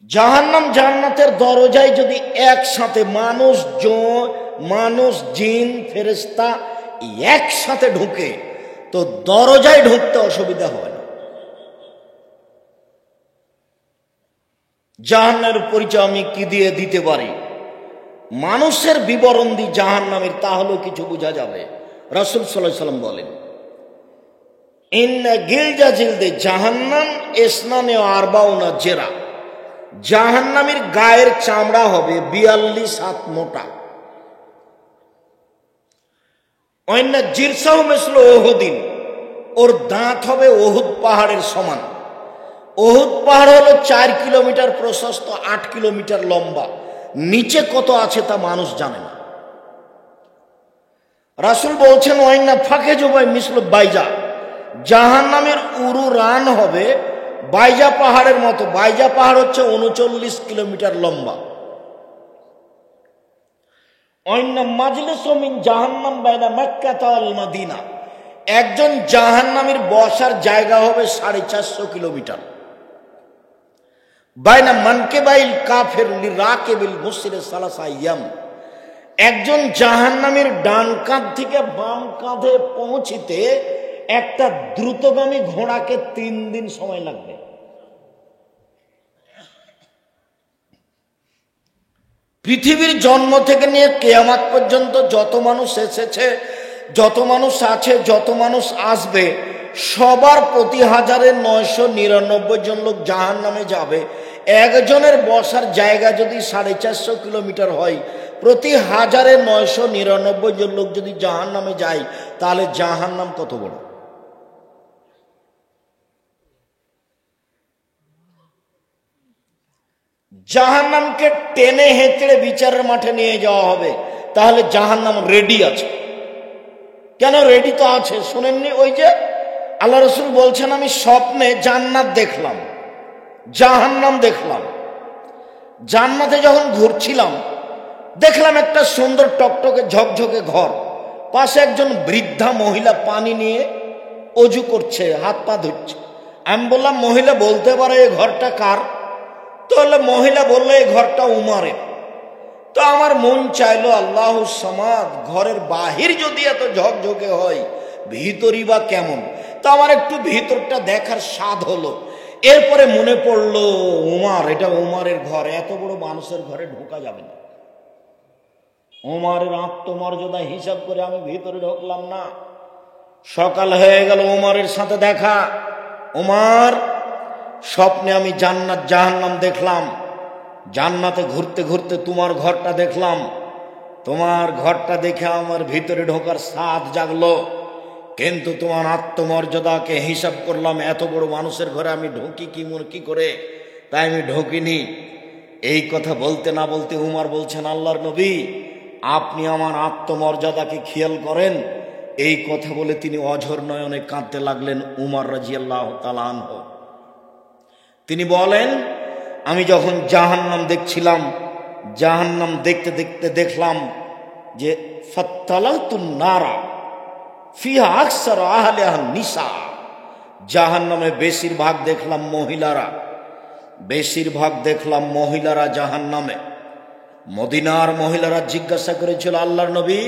জাহান্নাম জান্নাতের দরজায় যদি একসাথে মানুষ জিন ফেরেশতা একসাথে ঢুকে তো দরজায় ঢুকতে অসুবিধা হবে না। জাহান্নামের পরিচয় আমি কি দিয়ে দিতে পারি? মানুষের বিবরণ দি জাহান্নামের, তাহলেও কিছু বোঝা যাবে। রাসূল সাল্লাল্লাহু আলাইহি ওয়াসাল্লাম বলেন, ইন্না গিলজা জিলদে জাহান্নাম ইসনানে আরবাউনা জেরা, জাহান্নামের গায়ের চামড়া হবে 42 হাত মোটা। অন্যা জিরসাহু মিসলু উহুদিন, ওর দাঁত হবে উহুদ পাহাড়ের সমান। উহুদ পাহাড় হলো 4 কিলোমিটার প্রশস্ত, 8 কিলোমিটার লম্বা। নিচে কত আছে তা মানুষ জানে না। রাসূল বলছেন ওয়াইন্না ফাঁকে জবাই মিসলু বাইজা, জাহান্নামের উরু রান হবে বাইজা পাহাড়ের মতো। বাইজা পাহাড় হচ্ছে 39 কিলোমিটার লম্বা। অন্য মাজলিসু মিন জাহান্নাম বাইনা মক্কা ওয়াল মদিনা, একজন জাহান্নামীর বসার জায়গা হবে 450 কিলোমিটার। বাইনা মানকিবাইল কাফির লিরাকিবিল মুসরি সালাসা আইয়াম, একজন জাহান্নামীর ডান কাঁধ থেকে বাম কাঁধে পৌঁছিতে একটা দ্রুতগামী ঘোড়াকে 3 দিন সময় লাগবে। পৃথিবীর জন্ম থেকে নিয়ে কিয়ামত পর্যন্ত যত মানুষ এসেছে, যত মানুষ আছে, যত মানুষ আসবে, সবার প্রতি 1999 জন লোক জাহান্নামে যাবে। একজনের বসার জায়গা যদি 450 কিলোমিটার হয়, প্রতি 1999 জন লোক যদি জাহান্নামে যায়, তাহলে জাহান্নাম কত বড়? জাহান্নামকে টেনে হেঁচড়ে বিচারের মাঠে নিয়ে যাওয়া হবে। তাহলে জাহান্নাম রেডি আছে কেন? রেডি তো আছে, শুনেননি? ওই যে আল্লাহ রাসূল বলছেন, আমি স্বপ্নে জান্নাত দেখলাম, জাহান্নাম দেখলাম। জান্নাতে যখন ঘুরছিলাম দেখলাম একটা সুন্দর টকটকে ঝকঝকে ঘর, পাশে একজন বৃদ্ধা মহিলা পানি নিয়ে অজু করছে, হাত পা ধুচ্ছে। আমি বললাম, মহিলা বলতে পারে এই ঘরটা কার? তাহলে মহিলা বললো এই ঘরটা উমারের। তো আমার মন চাইলো আল্লাহু সামাদ, ঘরের বাহির যদি এত ঝকঝকে হয়, ভিতরই বা কেমন? তো আমার একটু ভিতরটা দেখার স্বাদ হলো। এরপরে মনে পড়লো উমার, এটা উমারের ঘর, এত বড় মানুষের ঘরে ঢোকা যাবে না। উমারের আত্মমর্যাদা হিসাব করে আমি ভিতরে ঢুকলাম না। সকাল হয়ে গেল, উমারের সাথে দেখা। উমার, স্বপ্নে আমি জান্নাত জাহান্নাম দেখলাম, জান্নাতে ঘুরতে ঘুরতে তোমার ঘরটা দেখলাম। তোমার ঘরটা দেখে আমার ভিতরে ঢোকার স্বাদ জাগলো, কিন্তু তোমার আত্মমর্যাদাকে হিসাব করলাম, এত বড় মানুষের ঘরে আমি ঢুকি কি করে, তাই আমি ঢুকিনি। এই কথা বলতে না বলতে উমার বলছেন, আল্লাহর নবী, আপনি আমার আত্মমর্যাদাকে খেয়াল করেন। এই কথা বলে তিনি অঝর নয়নে কাঁদতে লাগলেন। উমর রাদিয়াল্লাহু তাআলা আনহু তিনি বলেন, আমি যখন জাহান্নাম দেখছিলাম, জাহান্নাম দেখতে দেখতে দেখলাম যে ফাত্তালাতুন নারা ফিহা আকসার আহলিহা নিসা, জাহান্নামে বেশিরভাগ দেখলাম মহিলারা, বেশিরভাগ দেখলাম মহিলারা জাহান্নামে। মদিনার মহিলারা জিজ্ঞাসা করেছিল, আল্লাহর নবী,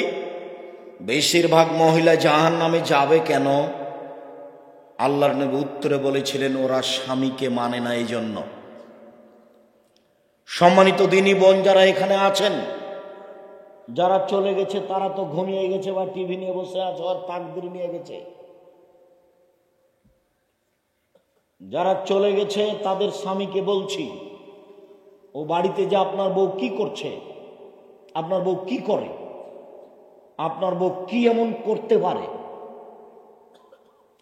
বেশিরভাগ মহিলা জাহান্নামে যাবে কেন? আল্লাহর নবী উত্তরে বলেছিলেন, ওরা স্বামীকে মানে না, এই জন্য। সম্মানিত দিনী বোন যারা এখানে আছেন, যারা চলে গেছে তারা তো ঘুমিয়ে গেছে বা টিভি নিয়ে বসে আছে, আর তাকদীর নিয়ে গেছে। যারা চলে গেছে তাদের স্বামীকে বলছি, ও বাড়িতে যে আপনার বউ কি করছে, আপনার বউ কি করে, আপনার বউ কি এমন করতে পারে,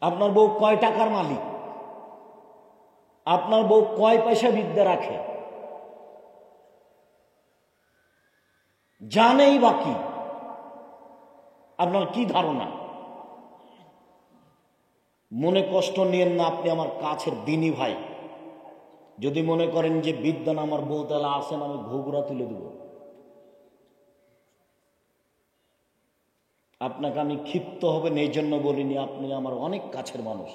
আপনার বউ কয় টাকার মালিক, আপনার বউ কয় পয়সা বিদ্যা রাখে, জানেই বাকি, আপনার কি ধারণা? মনে কষ্ট নিয়েন না, আপনি আমার কাছের দিনী ভাই। যদি মনে করেন যে বিদ্যান আমার বউ, তাহলে আসেন, আমি ঘুঘুরা তুলে দেব। আপনাকে আমি ক্ষিপ্ত হবেন এই জন্য বলিনি, আপনি আমার অনেক কাছের মানুষ।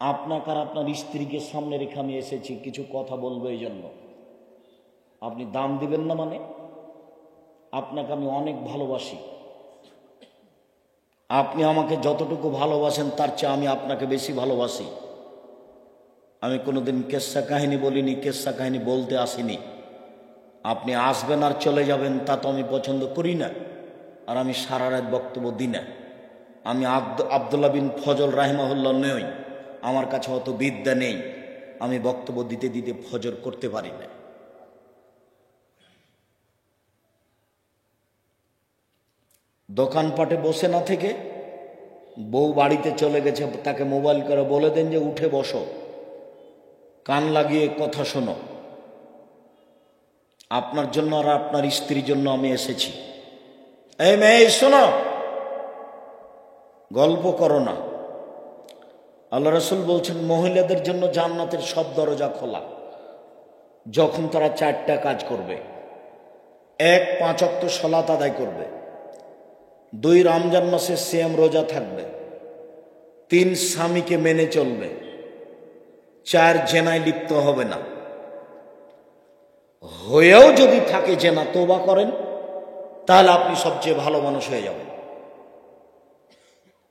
আপনাকে আর আপনার স্ত্রীকে সামনে রেখে আমি এসেছি, কিছু কথা বলবো এই জন্য। আপনি দাম দিবেন না মানে? আপনাকে আমি অনেক ভালোবাসি, আপনি আমাকে যতটুকু ভালোবাসেন তার চেয়ে আমি আপনাকে বেশি ভালোবাসি। আমি কোনোদিন কেসা কাহিনী বলিনি, কেসা কাহিনী বলতে আসিনি। আপনি আসবেন আর চলে যাবেন তা তো আমি পছন্দ করি না, আর আমি সারা রাত বক্তব্য দিই না। আমি আব্দুল্লাহ বিন ফজল রাহিমাহুল্লাহ নই, আমার কাছে অত বিদ্যা নেই, আমি বক্তব্য দিতে দিতে ফজর করতে পারি না। দোকানপাটে বসে না থেকে বউ বাড়িতে চলে গেছে, তাকে মোবাইল করে বলে দেন যে উঠে বসো, কান লাগিয়ে কথা শোনো। আপনার জন্য আর আপনার স্ত্রীর জন্য আমি এসেছি। এই মেয়ে শোনো, গল্প করো না। আল্লাহ রাসূল বলছেন মহিলাদের জন্য জান্নাতের সব দরজা খোলা, যখন তারা 4টা কাজ করবে। 1, 5 ওয়াক্ত সালাত আদায় করবে। 2, রমজান মাসে সিয়াম রোজা থাকবে। 3, স্বামীকে মেনে চলবে। 4, জেনায় লিপ্ত হবে না। হয়েও যদি থাকে জেনা, তওবা করেন, তাহলে আপনি সবচেয়ে ভালো মানুষ হয়ে যাবেন।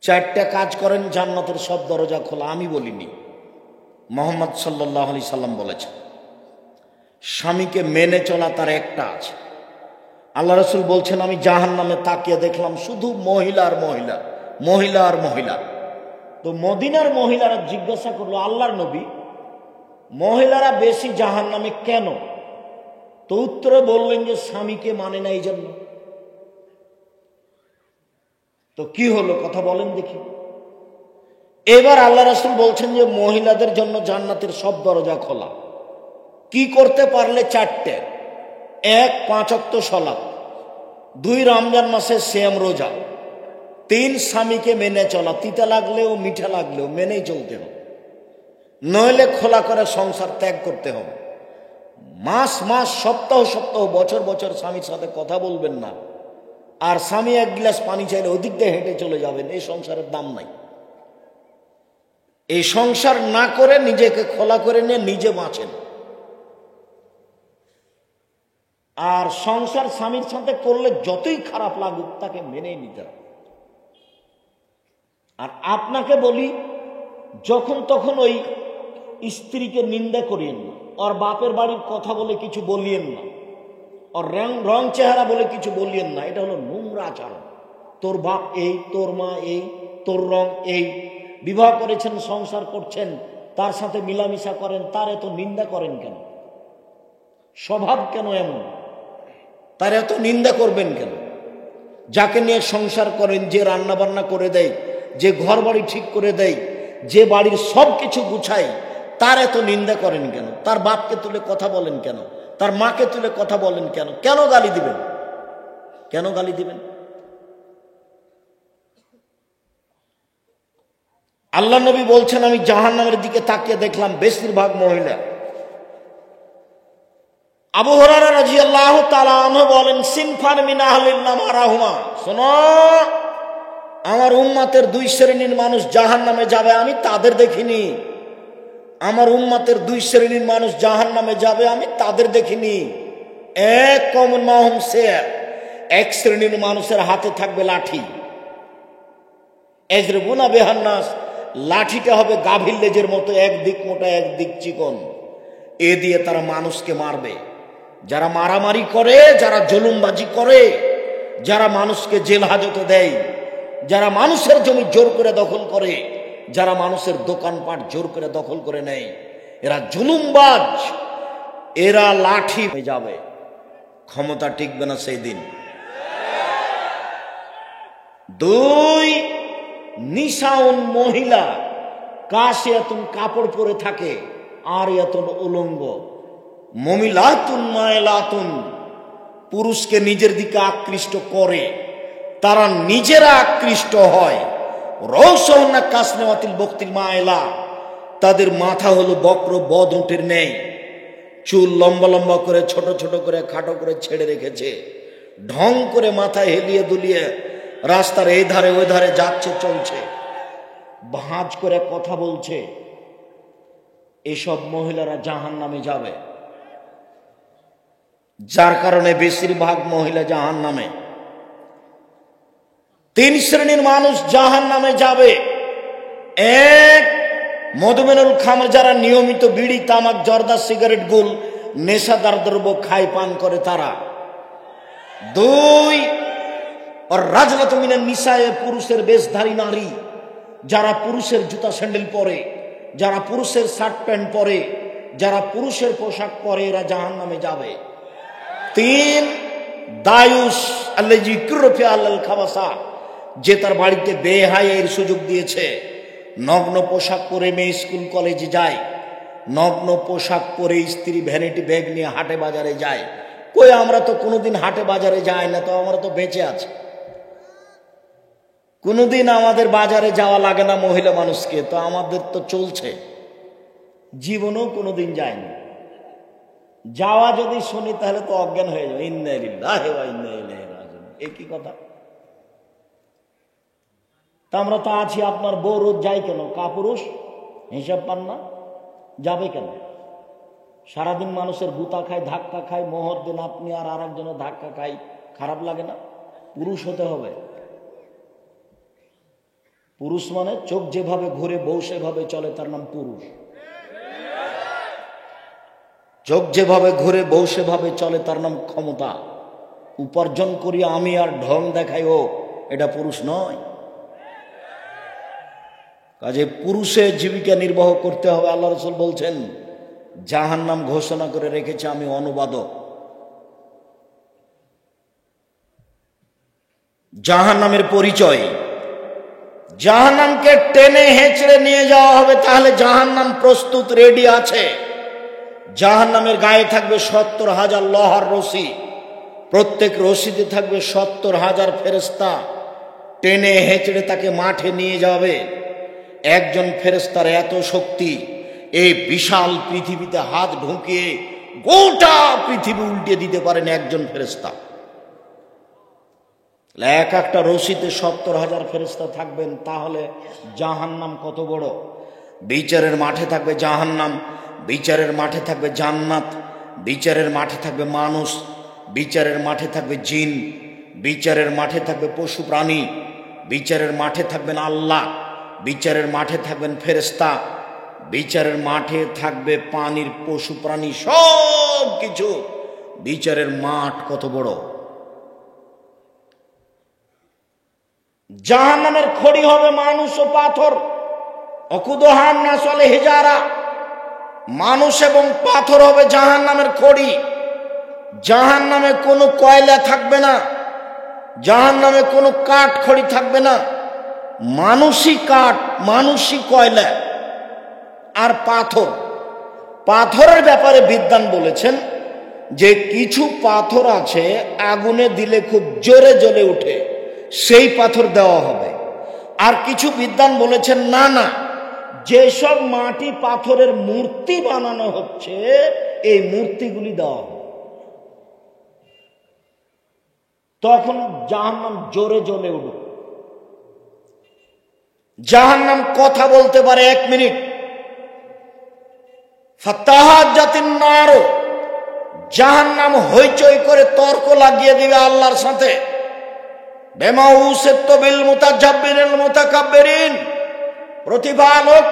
4টা কাজ করেন, জান্নাতের সব দরজা খোলা। আমি বলিনি, মুহাম্মদ সাল্লাল্লাহু আলাইহি সাল্লাম বলেছেন। স্বামীকে মেনে চলা তার একটা আছে। আল্লাহ রাসূল বলছেন আমি জাহান্নামে তাকিয়ে দেখলাম শুধু মহিলা আর মহিলা, মহিলা আর মহিলা। তো মদিনার মহিলারা জিজ্ঞাসা করলো, আল্লাহর নবী, মহিলারা বেশি জাহান্নামে কেন? তো উত্তরে বললেন যে স্বামীকে মানে না এই জন্য। তো কি হলো কথা বলেন দেখি। এবার আল্লাহ রাসূল বলছেন যে মহিলাদের জন্য জান্নাতের সব দরজা খোলা। কি করতে পারলে? 4টে। 1, 5 ওয়াক্ত সালাত। 2, রমজান মাসে সিয়াম রোজা। 3, স্বামীকে মেনে চলা, তিতা লাগলেও মিঠা লাগলেও মেনেই চলতে হবে, নইলে খোলা করে সংসার ত্যাগ করতে হবে। মাস মাস, সপ্তাহ সপ্তাহ, বছর বছর স্বামীর সাথে কথা বলবেন না, আর স্বামী 1 গ্লাস পানি চাইলে ওদিক দিয়ে হেঁটে চলে যাবেন। এই সংসারের দাম নাই। এই সংসার না করে নিজেকে খোলা করে নিয়ে নিজে বাঁচেন। আর সংসার স্বামীর সাথে করলে যতই খারাপ লাগুক তাকে মেনে নিতে হবে। আর আপনাকে বলি, যখন তখন ওই স্ত্রীকে নিন্দা করিয়েন না, ওর বাপের বাড়ির কথা বলে কিছু বলিয়েন না, ওর রং চেহারা বলে কিছু বলিয়েন না। এটা হলো নোংরা আচরণ। তোর বাপ এই, তোর মা এই, তোর রং এই। বিবাহ করেছেন, সংসার করছেন, তার সাথে মিলামিশা করেন, তার এত নিন্দা করেন কেন? স্বভাব কেন এমন? তার এত নিন্দা করবেন কেন? যাকে নিয়ে সংসার করেন, যে রান্না বান্না করে দেয়, যে ঘর বাড়ি ঠিক করে দেয়, যে বাড়ির সব কিছু গুছায়, তার এত নিন্দা করেন কেন? তার বাপকে তুলে কথা বলেন কেন? তার মাকে তুলে কথা বলেন কেন? কেন গালি দিবেন? কেন গালি দিবেন? আল্লাহ নবী বলছেন আমি জাহান্নামের দিকে তাকিয়ে দেখলাম বেশিরভাগ মহিলা। আবু হুরায়রা রাদিয়াল্লাহু তাআলা আনহু বলেন সিনফান মিন আহলিন নার মারাহুমা, শোনো, আমার উম্মতের 2 শ্রেণীর মানুষ জাহান্নামে যাবে, আমি তাদের দেখিনি। আমার উম্মতের 2 শ্রেণীর মানুষ জাহান্নামে যাবে, আমি তাদের দেখিনি। এক কওমুন মাহুম সিয়ার, এক শ্রেণীর মানুষের হাতে থাকবে লাঠি। এজরুবুনা বিহান নাস, লাঠিটা হবে গাভীর লেজের মতো, একদিক মোটা একদিক চিকন। এ দিয়ে তারা মানুষকে মারবে। যারা মারামারি করে, যারা জুলুমবাজি করে, যারা মানুষকে জেল হাজতে দেয়, যারা মানুষের জমি জোর করে দখল করে, যারা মানুষের দোকানপাট জোর করে দখল করে নেয়, এরা জুলুমবাজ, এরা লাঠি হয়ে যাবে। ক্ষমতা টিকবে না সেই দিন। 2, নিসাউন মহিলা, কাশিয়াতুন কাপড় পরে থাকে, আর ইয়াতুন উলঙ্গ, মমিলাতুন মায়লাতুন, পুরুষকে নিজের দিকে আকৃষ্ট করে, তারা নিজেরা আকৃষ্ট হয়। রৌসহনা কাসনেওয়াতিল বক্তিল মায়লা, তাদের মাথা হলো বক্র বদ উটের নেই, চুল লম্বা লম্বা করে, ছোট ছোট করে, খাটো করে ছেড়ে রেখেছে, ঢং করে মাথায় হেলিয়ে দুলিয়ে রাস্তার এই ধারে ওই ধারে যাচ্ছে চলছে, ভাঁজ করে কথা বলছে, এসব মহিলারা জাহান্নামে যাবে। যার কারণে বেশিরভাগ মহিলা জাহান্নামে। 3 শ্রেণীর মানুষ জাহান্নামে যাবে। এক, মধুমেনুল খামর, যারা নিয়মিত বিড়ি, তামাক, জর্দা, সিগারেট, গুল, নেশাদার দ্রব্য খায়, পান করে তারা। 2, আর রাজনাত মিনান নিসায়ে, পুরুষের বেশধারী নারী, যারা পুরুষের জুতা স্যান্ডেল পরে, যারা পুরুষের শার্ট প্যান্ট পরে, যারা পুরুষের পোশাক পরে, এরা জাহান্নামে যাবে। 3, দায়ুস আল্লাজি কুরফি আল্লাল খাবাসা, যে তার বাড়িতে বেহায়ের সুযোগ দিয়েছে। নগ্ন পোশাক পরে মেয়ে স্কুল কলেজে যায়, নগ্ন পোশাক পরে স্ত্রী ভ্যানিটি ব্যাগ নিয়ে হাটে বাজারে যায়। কই, আমরা তো কোনোদিন হাটে বাজারে যাই না, তো আমরা তো বেঁচে আছি। কোনোদিন আমাদের বাজারে যাওয়া লাগে না মহিলা মানুষকে, তো আমাদের তো চলছে। জীবনেও কোনোদিন যায়নি। যাওয়া যদি শুনি তাহলে তো অজ্ঞান হয়ে যাবে। ইন্না লিল্লাহি ওয়া ইন্না ইলাইহি রাজিউন, এই কি কথা? তা আমরা তো আছি। আপনার বউ রোজ যায় কেন? কাপুরুষ, হিসাব পান না, যাবে কেন? সারাদিন মানুষের গুতা খায়, ধাক্কা খায়, মোহর দিন আপনি আর একজনের ধাক্কা খাই, খারাপ লাগে না? পুরুষ হতে হবে। পুরুষ মানে চোখ যেভাবে ঘুরে বউ সেভাবে চলে, তার নাম পুরুষ। চোখ যেভাবে ঘুরে বউ সেভাবে চলে, তার নাম ক্ষমতা। উপার্জন করি আমি আর ঢং দেখাই ও, এটা পুরুষ নয়। কাজে পুরুষে জীবিকা নির্বাহ করতে হবে। আল্লাহ রাসূল বলছেন, জাহান্নাম ঘোষণা করে রেখেছে আমি অনুবাদক। জাহান্নামের পরিচয়, জাহান্নামকে টেনে হেঁচড়ে নিয়ে যাওয়া হবে, তাহলে জাহান্নাম প্রস্তুত, রেডি আছে। জাহান্নামের গায়ে থাকবে 70,000 লোহার রশি, প্রত্যেক রশিতে থাকবে 70,000 ফেরেশতা, টেনে হেঁচড়ে তাকে মাঠে নিয়ে যাবে। একজন ফেরেশতার এত শক্তি, এই বিশাল পৃথিবীতে হাত ঢুকিয়ে গোটা পৃথিবী উল্টে দিতে পারেন একজন ফেরেশতা। এক একটা রশিতে 70,000 ফেরেশতা থাকবেন, তাহলে জাহান্নাম কত বড়। বিচারের মাঠে থাকবে জাহান্নাম, বিচারের মাঠে থাকবে জান্নাত, বিচারের মাঠে থাকবে মানুষ, বিচারের মাঠে থাকবে জিন, বিচারের মাঠে থাকবে পশু প্রাণী, বিচারের মাঠে থাকবেন আল্লাহ, বিচারের মাঠে থাকবেন ফেরেশতা, বিচারের মাঠে থাকবে পানির পশু প্রাণী, সব কিছু। বিচারের মাঠ কত বড়। জাহান্নামের খড়ি হবে মানুষ ও পাথর। অকুদহান না চলে হিজারা, মানুষ এবং পাথর হবে জাহান্নামের খড়ি। জাহান্নামে কোনো কয়লা থাকবে না, জাহান্নামে কোনো কাঠ খড়ি থাকবে না। মানুষই কাঠ, মানুষই কয়লা আর পাথর। পাথরের ব্যাপারে বিদ্বান বলেছেন যে কিছু পাথর আছে আগুনে দিলে খুব জোরে জ্বলে ওঠে, সেই পাথর দেওয়া হবে। আর কিছু বিদ্বান বলেছেন না না, যেসব মাটি পাথরের মূর্তি বানানো হচ্ছে এই মূর্তিগুলি দেওয়া হবে, তখন জাহান্নাম জোরে জ্বলে উঠবে। জাহান্নাম কথা বলতে পারে 1 মিনিট। ফাতাহাজ্জাতিন নার, জাহান্নাম হইচই করে তর্ক লাগিয়ে দিবে আল্লাহর সাথে। বেমা উসিতু বিল মুতাজাব্বিরিল মুতাকাব্বিরিন, প্রতিপালক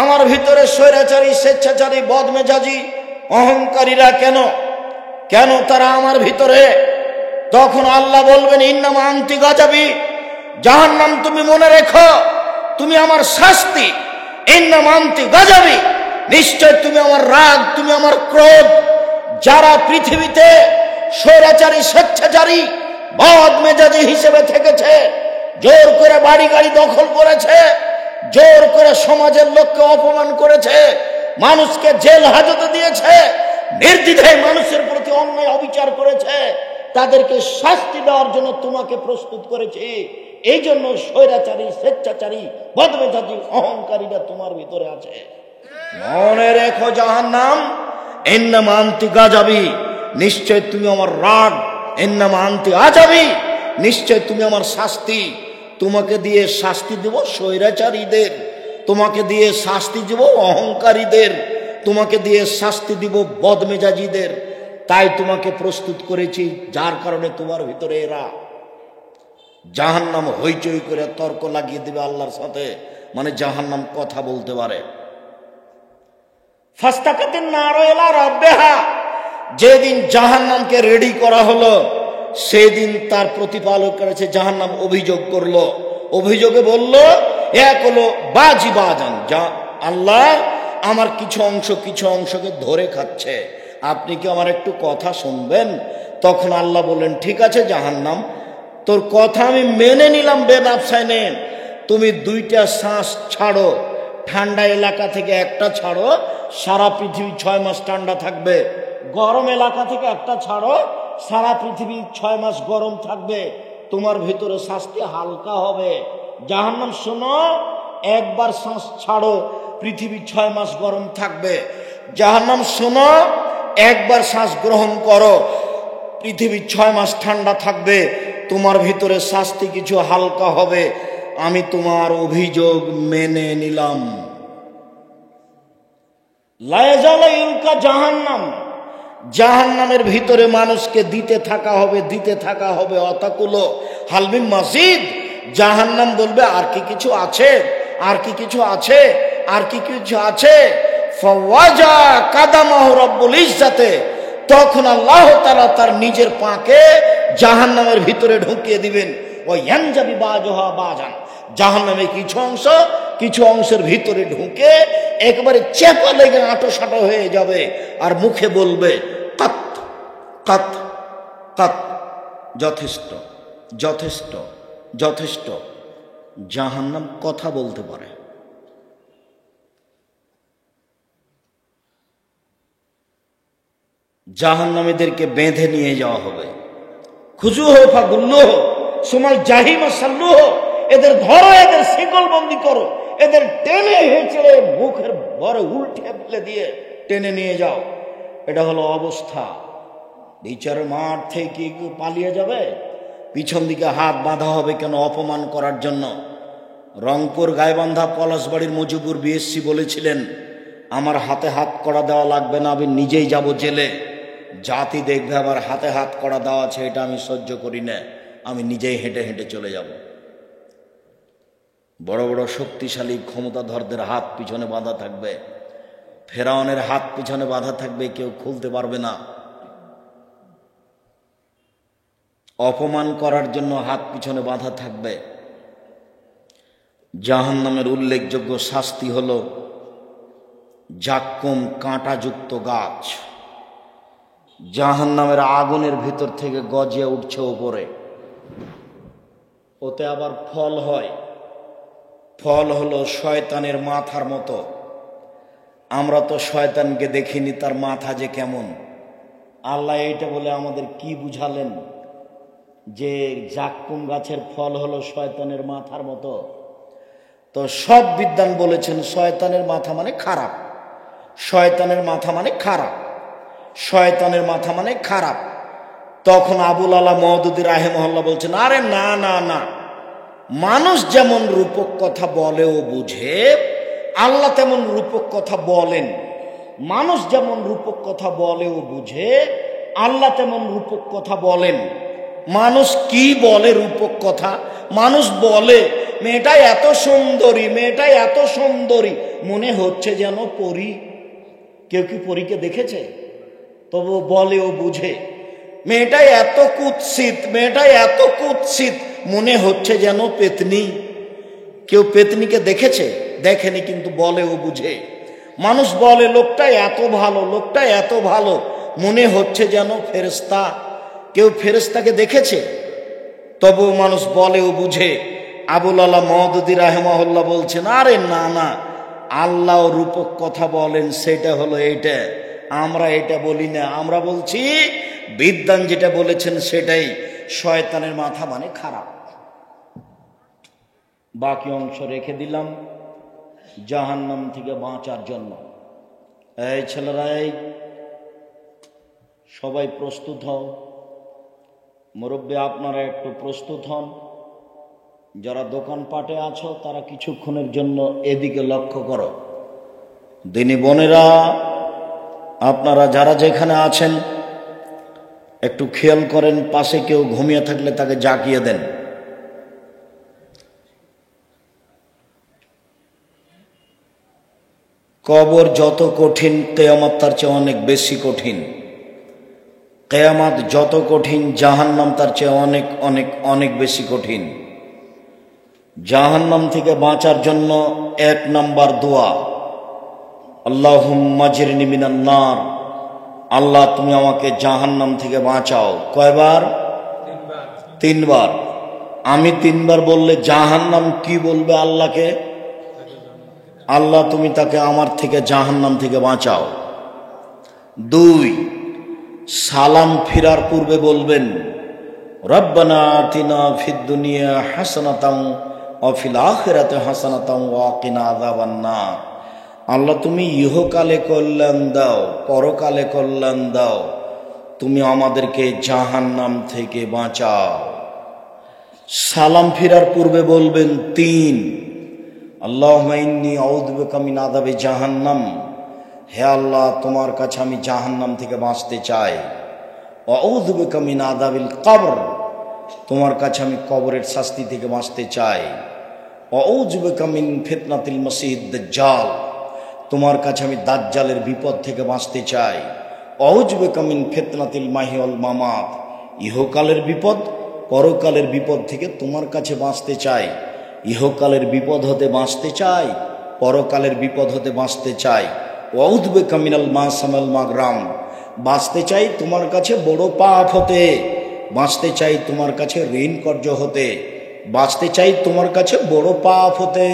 আমার ভিতরে স্বৈরাচারী, স্বেচ্ছাচারী, বদমেজাজি, অহংকারীরা কেন কেন তারা আমার ভিতরে? তখন আল্লাহ বলবেন, ইন্নামা আনতি গাজাবি, জাহান্নাম তুমি মনে রেখো তুমি আমার শাস্তি। ইন্নামা আনতি গাজাবি, নিশ্চয় তুমি আমার রাগ, তুমি আমার ক্রোধ। যারা পৃথিবীতে স্বৈরাচারী, স্বেচ্ছাচারী, বদমেজাজি হিসেবে থেকেছে, জোর করে বাড়ি গাড়ি দখল করেছে, জোর করে সমাজের লোককে অপমান করেছে, মানুষকে জেল হাজতে দিয়েছে, নির্দ্বিধায় মানুষের প্রতি অন্যায় অবিচার করেছে, তাদেরকে শাস্তি দেওয়ার জন্য তোমাকে প্রস্তুত করেছি। এই জন্য স্বৈরাচারী, স্বেচ্ছাচারী, বদমেজাজি, অহংকারীরা তোমার ভিতরে আছে। মনে রেখো জাহান্নাম, ইন্নামা আনতি গাজাবি, নিশ্চয় তুমি আমার রাগ। ইন্নামা আনতি আজাবি, নিশ্চয় তুমি আমার শাস্তি। তোমাকে দিয়ে শাস্তি দেব স্বৈরাচারীদের, তোমাকে দিয়ে শাস্তি দিব অহংকারীদের, তোমাকে দিয়ে শাস্তি দিব বদমেজাজিদের, তাই তোমাকে প্রস্তুত করেছি, যার কারণে তোমার ভিতরে এরা জাহান্নাম হইচই করে তর্ক লাগিয়ে দিবে আল্লাহর সাথে, মানে জাহান্নাম কথা বলতে পারে। ফাস্তাকাতিন নারু ইলা রাব্বিহা, যেদিন জাহান্নামকে রেডি করা হলো সেদিন তার প্রতিপালক কাছে জাহান্নাম অভিযোগ করলো। অভিযোগে বলল, এক হলো বাজি বাজান, যা আল্লাহ আমার কিছু অংশকে ধরে খাচ্ছে, আপনি কি আমার একটু কথা শুনবেন? তখন আল্লাহ বললেন, ঠিক আছে জাহান্নাম, তোর কথা আমি মেনে নিলাম বেনাফসায় নে, তুমি 2টা শ্বাস ছাড়ো, ঠান্ডা এলাকা থেকে একটা ছাড়ো, সারা পৃথিবী 6 মাস ঠান্ডা থাকবে। গরম এলাকা থেকে একটা ছাড়ো, সারা পৃথিবী 6 মাস গরম থাকবে, তোমার ভিতরে শাস্তি হালকা হবে। জাহান্নাম শোনো, একবার শ্বাস ছাড়ো, পৃথিবী 6 মাস গরম থাকবে। জাহান্নাম শোনো, একবার শ্বাস গ্রহণ করো, পৃথিবী 6 মাস ঠান্ডা থাকবে, তোমার ভিতরে শাস্তি কিছু হালকা হবে, আমি তোমার অভিযোগ মেনে নিলাম। লা ইয়াজালু ইলকা জাহান্নাম, জাহান্নামের ভিতরে মানুষকে দিতে থাকা হবে অতাকুলো হালমিন মাজিদ। জাহান্নাম বলবে, আর কি কিছু আছে, আর কি কিছু আছে, আর কি কিছু আছে। ফাওয়াজা কাদামাহু রব্বুল ইজ্জাতে, তখন আল্লাহ তাআলা তার নিজের পাকে জাহান্নামের ভিতরে ঢুকিয়ে দিবেন। ও ইয়ানজাবি বাজুহা বাজান, জাহান্নামের কিছু অংশের ভিতরে ঢুকে একবারে চেপা লেগে আঁটো সাঁটো হয়ে যাবে, আর মুখে বলবে কাত কাত কাত, যথেষ্ট যথেষ্ট যথেষ্ট। জাহান্নাম কথা বলতে পারে। জাহান্নামীদেরকে বেঁধে নিয়ে যাওয়া হবে। খুজুহু ফাগুল্লুহু সুমাল জাহিমা সাল্লুহু, এদের ধরো, এদের শিকলবন্দি করো, এদের টেনে হেঁচড়ে মুখের ভরে উল্টে ফেলে দিয়ে টেনে নিয়ে যাও। এটা হলো অবস্থা। বিচারের মাঠ থেকে কি পালিয়ে যাবে? পিছন দিকে হাত বাঁধা হবে কেন? অপমান করার জন্য। রংপুর গাইবান্ধা পলাশবাড়ির মুজিবুর বিএসসি বলেছিলেন, আমার হাতে হাত করা দেওয়া লাগবে না, আমি নিজেই যাব জেলে। জাতি দেখবে আমার হাতে হাত করা দেওয়া আছে, এটা আমি সহ্য করি না, আমি নিজেই হেঁটে হেঁটে চলে যাব। বড় বড় শক্তিশালী ক্ষমতাধরদের হাত পিছনে বাঁধা থাকবে, ফেরাউনের হাত পিছনে বাঁধা থাকবে, কেউ খুলতে পারবে না। অপমান করার জন্য হাত পিছনে বাঁধা থাকবে। জাহান্নামের উল্লেখযোগ্য শাস্তি হল জাক্কুম, কাঁটাযুক্ত গাছ। জাহান্নামের আগুনের ভিতর থেকে গজিয়ে উঠছে ওপরে, ওতে আবার ফল হয়। ফল হলো শয়তানের মাথার মতো। আমরা তো শয়তানকে দেখিনি, তার মাথা যে কেমন। আল্লাহ এইটা বলে আমাদের কি বুঝালেন যে জাক্কুম গাছের ফল হলো শয়তানের মাথার মতো? তো সব বিদ্বান বলেছেন শয়তানের মাথা মানে খারাপ, শয়তানের মাথা মানে খারাপ, শয়তানের মাথা মানে খারাপ। তখন আবুল আলা মওদুদী রাহিমাহুল্লাহ বলছেন, আরে না না না, মানুষ যেমন রূপক কথা বলে ও বুঝে, আল্লাহ তেমন রূপক কথা বলেন। মানুষ যেমন রূপক কথা বলে ও বুঝে, আল্লাহ তেমন রূপক কথা বলেন। মানুষ কি বলে রূপক কথা? মানুষ বলে মেয়েটা এত সুন্দরী, মেয়েটা এত সুন্দরী, মনে হচ্ছে যেন পরী। কেউ কি পরীকে দেখেছে? তবু বলে ও বুঝে। মেয়েটা এত কুৎসিত, মেয়েটা এত কুৎসিত, মনে হচ্ছে যেন পেতনি। কেউ পেতনিকে দেখেছে? দেখেনি, কিন্তু বলে ও বুঝে। মানুষ বলে লোকটা এত ভালো, লোকটা এত ভালো, মনে হচ্ছে যেন ফেরেশতা। কেউ ফেরেশতাকে দেখেছে? তবু মানুষ বলে ও বুঝে। আবুল আলা মওদুদী রাহিমাহুল্লাহ বলছেন, আরে না না, আল্লাহ রূপক কথা বলেন, সেটা হলো এইটা, আমরা এটা বলি না। আমরা বলছি বিদ্বান যেটা বলেছেন সেটাই, শয়তানের মাথা মানে খারাপ। বাকি অংশ রেখে দিলাম জাহান্নাম থেকে বাঁচার জন্য। এই ছেলেরা, এই সবাই প্রস্তুত হও। মুরব্বী আপনারা একটু প্রস্তুত হন। যারা দোকানপাটে আছো তারা কিছুক্ষণের জন্য এদিকে লক্ষ্য করো। দিনী বোনেরা, আপনারা যারা যেখানে আছেন একটু খেয়াল করেন, পাশে কেউ ঘুমিয়ে থাকলে তাকে জাগিয়ে দেন। কবর যত কঠিন, কিয়ামত তার চেয়ে অনেক বেশি কঠিন। কিয়ামত যত কঠিন, জাহান্নাম তার চেয়ে অনেক অনেক অনেক বেশি কঠিন। জাহান্নাম থেকে বাঁচার জন্য 1 নম্বর দোয়া, আল্লাহুম্মা জিরনি মিনান নার। আল্লাহ তুমি আমাকে জাহান্নাম থেকে বাঁচাও। কয়বার? 3 বার। আমি 3 বার বললে জাহান্নাম কি বলবে আল্লাহকে? আল্লাহ তুমি তাকে আমার থেকে জাহান্নাম থেকে বাঁচাও। 2, সালাম ফিরার পূর্বে বলবেন, রব্বানা আতিনা ফিদ দুনিয়া হাসানাতাও ওয়া ফিল আখিরাতি হাসানাতাও ওয়া কিনা আযাবান নার। আল্লাহ তুমি ইহকালে কল্যাণ দাও, পরকালে কল্যাণ দাও, তুমি আমাদেরকে জাহান্নাম থেকে বাঁচাও। সালাম ফিরার পূর্বে বলবেন 3, আল্লাহুম্মা ইন্নী আউযু বিকা মিন আযাবি জাহান্নাম। হে আল্লাহ, তোমার কাছে আমি জাহান্নাম থেকে বাঁচতে চাই। ওয়া আউযু বিকা মিন আযাবিল কবর, তোমার কাছে আমি কবরের শাস্তি থেকে বাঁচতে চাই। ওয়া আউযু বিকা মিন ফিতনাতিল মাসিহিদ দাজ্জাল, তোমার কাছে আমি দাজ্জালের বিপদ থেকে বাঁচতে চাই। ওয়া আউযু বিকা মিন ফিতনাতিল মাহইয়া ওয়াল মামাত, ইহকালের বিপদ পরকালের বিপদ থেকে তোমার কাছে বাঁচতে চাই। ইহকালের বিপদ হতে বাঁচতে চাই, পরকালের বিপদ হতে বাঁচতে চাই। ওয়া আউযু বিকা মিনাল মাসামাল মাগরাম, বাঁচতে চাই তোমার কাছে বড় পাপ হতে, বাঁচতে চাই তোমার কাছে ঋণ কর্য হতে, বাঁচতে চাই তোমার কাছে বড় পাপ হতে,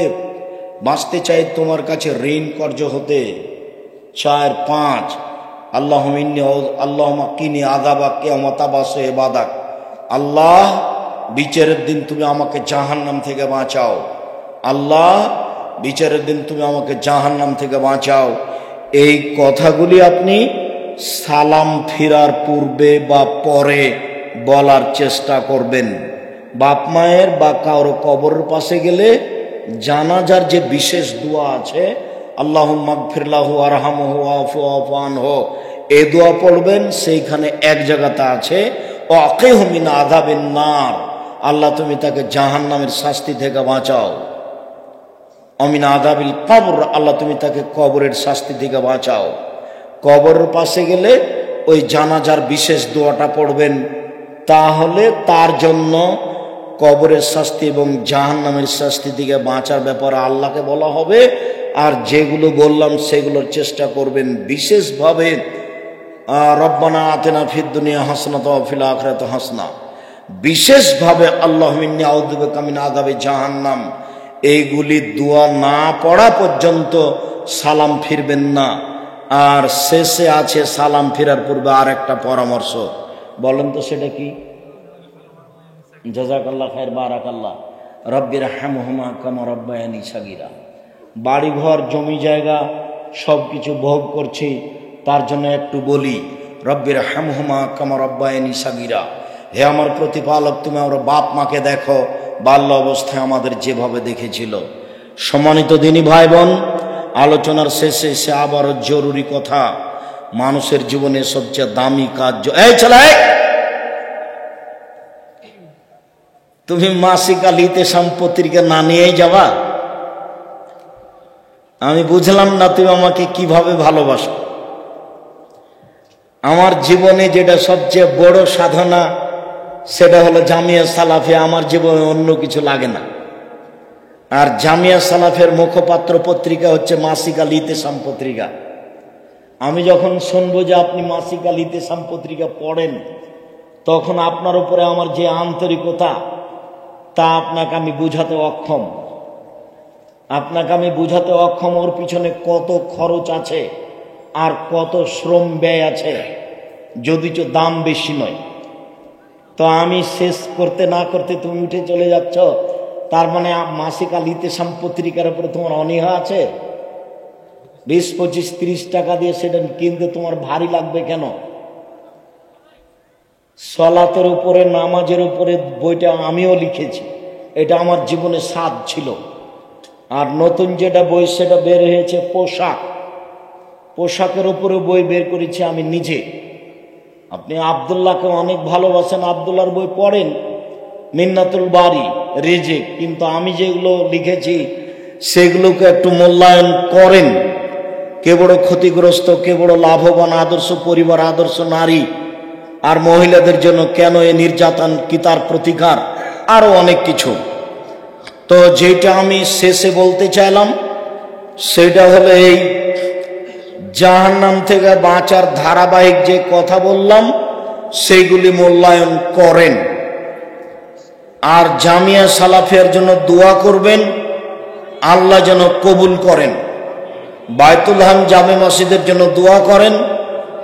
বাঁচতে চাই তোমার কাছে ঋণ কর্য হতে। 4, 5, আল্লাহুম্মা কিনি আযাবা কিয়ামাতা বাসু ইবাদাক। আল্লাহ, বিচারের দিন তুমি আমাকে জাহান্নাম থেকে বাঁচাও। আল্লাহ, বিচারের দিন তুমি আমাকে জাহান্নাম থেকে বাঁচাও। এই কথাগুলি আপনি সালাম ফিরার পূর্বে বা পরে বলার চেষ্টা করবেন। বাপ মায়ের বা কারো কবরের পাশে গেলে জানাজার যে বিশেষ দোয়া আছে, আল্লাহুম্মা গফির লাহু ওয়ারহামহু ওয়াফু আনহু, এই দোয়া পড়বেন। সেইখানে এক জায়গাতে আছে ওয়াকিহু মিন আযাবিন নার, আল্লাহ তুমি তাকে জাহান্নামের শাস্তি থেকে বাঁচাও। অমিন আযাবিল কবর, আল্লাহ তুমি তাকে কবরের শাস্তি থেকে বাঁচাও। কবরের পাশে গেলে ওই জানাজার বিশেষ দোয়াটা পড়বেন, তাহলে তার জন্য কবরের শাস্তি এবং জাহান্নামের শাস্তি থেকে বাঁচার ব্যাপারে আল্লাহকে বলা হবে। আর যেগুলো বললাম সেগুলোর চেষ্টা করবেন বিশেষভাবে, রব্বানা আতিনা ফিদ দুনিয়া হাসানাতাও ওয়া ফিল আখিরাতি হাসানা, বিশেষভাবে আল্লাহুম্মা ইন্নী আউযু বিকা মিন আযাবি জাহান্নাম, এইগুলি দোয়া না পড়া পর্যন্ত সালাম ফিরবেন না। আর শেষে আছে সালাম ফিরার পূর্বে আর একটা পরামর্শ, বলেন তো সেটা কি? জাযাকাল্লাহ খায়ের, বারাকাল্লাহ। রব্বির হামহুমা কামা রাব্বায়ানি সাগীরা। বাড়িঘর জমি জায়গা সব কিছু ভোগ করছি, তার জন্য একটু বলি, রব্বির হামহুমা কামা রাব্বায়ানি সাগীরা। হে আমার প্রতিপালক, তুমি আমার বাপ মাকে দেখো বাল্য অবস্থায় আমাদের যেভাবে দেখেছিল। সম্মানিত দিনী ভাই বোন, আলোচনার শেষে এসে আবারও জরুরি কথা, মানুষের জীবনে সবচেয়ে দামি কাজ, এই ছেলে তুমি মাসিক আলিতে সম্পত্তিকে না নিয়েই যাবা? আমি বুঝলাম না তুমি আমাকে কিভাবে ভালোবাসো। আমার জীবনে যেটা সবচেয়ে বড় সাধনা সেটা হলো জামিয়া সালাফিয়া। আমার জীবনে অন্য কিছু লাগে না। আর জামিয়া সালাফের মুখপাত্র পত্রিকা হচ্ছে মাসিক আল ইতেসাম পত্রিকা। আমি যখন শুনবো যে আপনি মাসিক আল ইতেসাম পত্রিকা পড়েন, তখন আপনার উপরে আমার যে আন্তরিকতা তা আপনাকে আমি বুঝাতে অক্ষম। আপনাকে আমি বুঝাতে অক্ষম ওর পিছনে কত খরচ আছে আর কত শ্রম ব্যয় আছে, যদিচ দাম বেশি নয়। তো আমি শেষ করতে না করতে তুমি উঠে চলে যাচ্ছ, তার মানে মাসিক আল ইতেসাম পত্রিকার উপরে তোমার অনীহা আছে। 20, 25, 30 টাকা দিয়ে সেটা কিনতে তোমার ভারী লাগবে কেন? সলাতের উপরে, নামাজের উপরে বইটা আমিও লিখেছি, এটা আমার জীবনে স্বাদ ছিল। আর নতুন যেটা বই সেটা বের হয়েছে পোশাক, পোশাকের উপরে বই বের করেছি আমি নিজে। আপনি আব্দুল্লাহকে অনেক ভালোবাসেন, আব্দুল্লাহর বই পড়েন, মিন্নাতুল বারি, রিজিক, কিন্তু আমি যেগুলো লিখেছি সেগুলোকে একটু মূল্যায়ন করেন। কে বড় ক্ষতিগ্রস্ত, কে বড় লাভবান, আদর্শ পরিবার, আদর্শ নারী, আর মহিলাদের জন্য কেন এ নির্যাতন, কি তার প্রতিকার, আরো অনেক কিছু। তো যেটা আমি শেষে বলতে চাইলাম সেটা হলো এই জাহান্নাম থেকে বাঁচার ধারাবাহিক যে কথা বললাম সেইগুলি মূল্যায়ন করেন। আর জামিয়া সালাফিয়ার জন্য দোয়া করবেন, আল্লাহ যেন কবুল করেন। বায়তুল হাম জামে মসজিদের জন্য দোয়া করেন,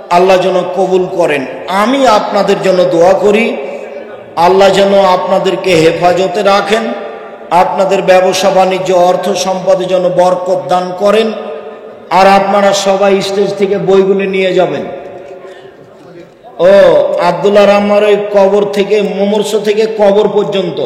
আল্লাহ যেন কবুল করেন। আমি আপনাদের জন্য দোয়া করি, আল্লাহ যেন আপনাদেরকে হেফাজতে রাখেন, আপনাদের ব্যবসা বাণিজ্য অর্থ সম্পদের জন্য বরকত দান করেন। আর আপনারা সবাই স্টেজ থেকে বইগুলি নিয়ে যাবেন। ও আব্দুল্লাহ রহমানের ওই কবর থেকে, মুমূর্ষ থেকে কবর পর্যন্ত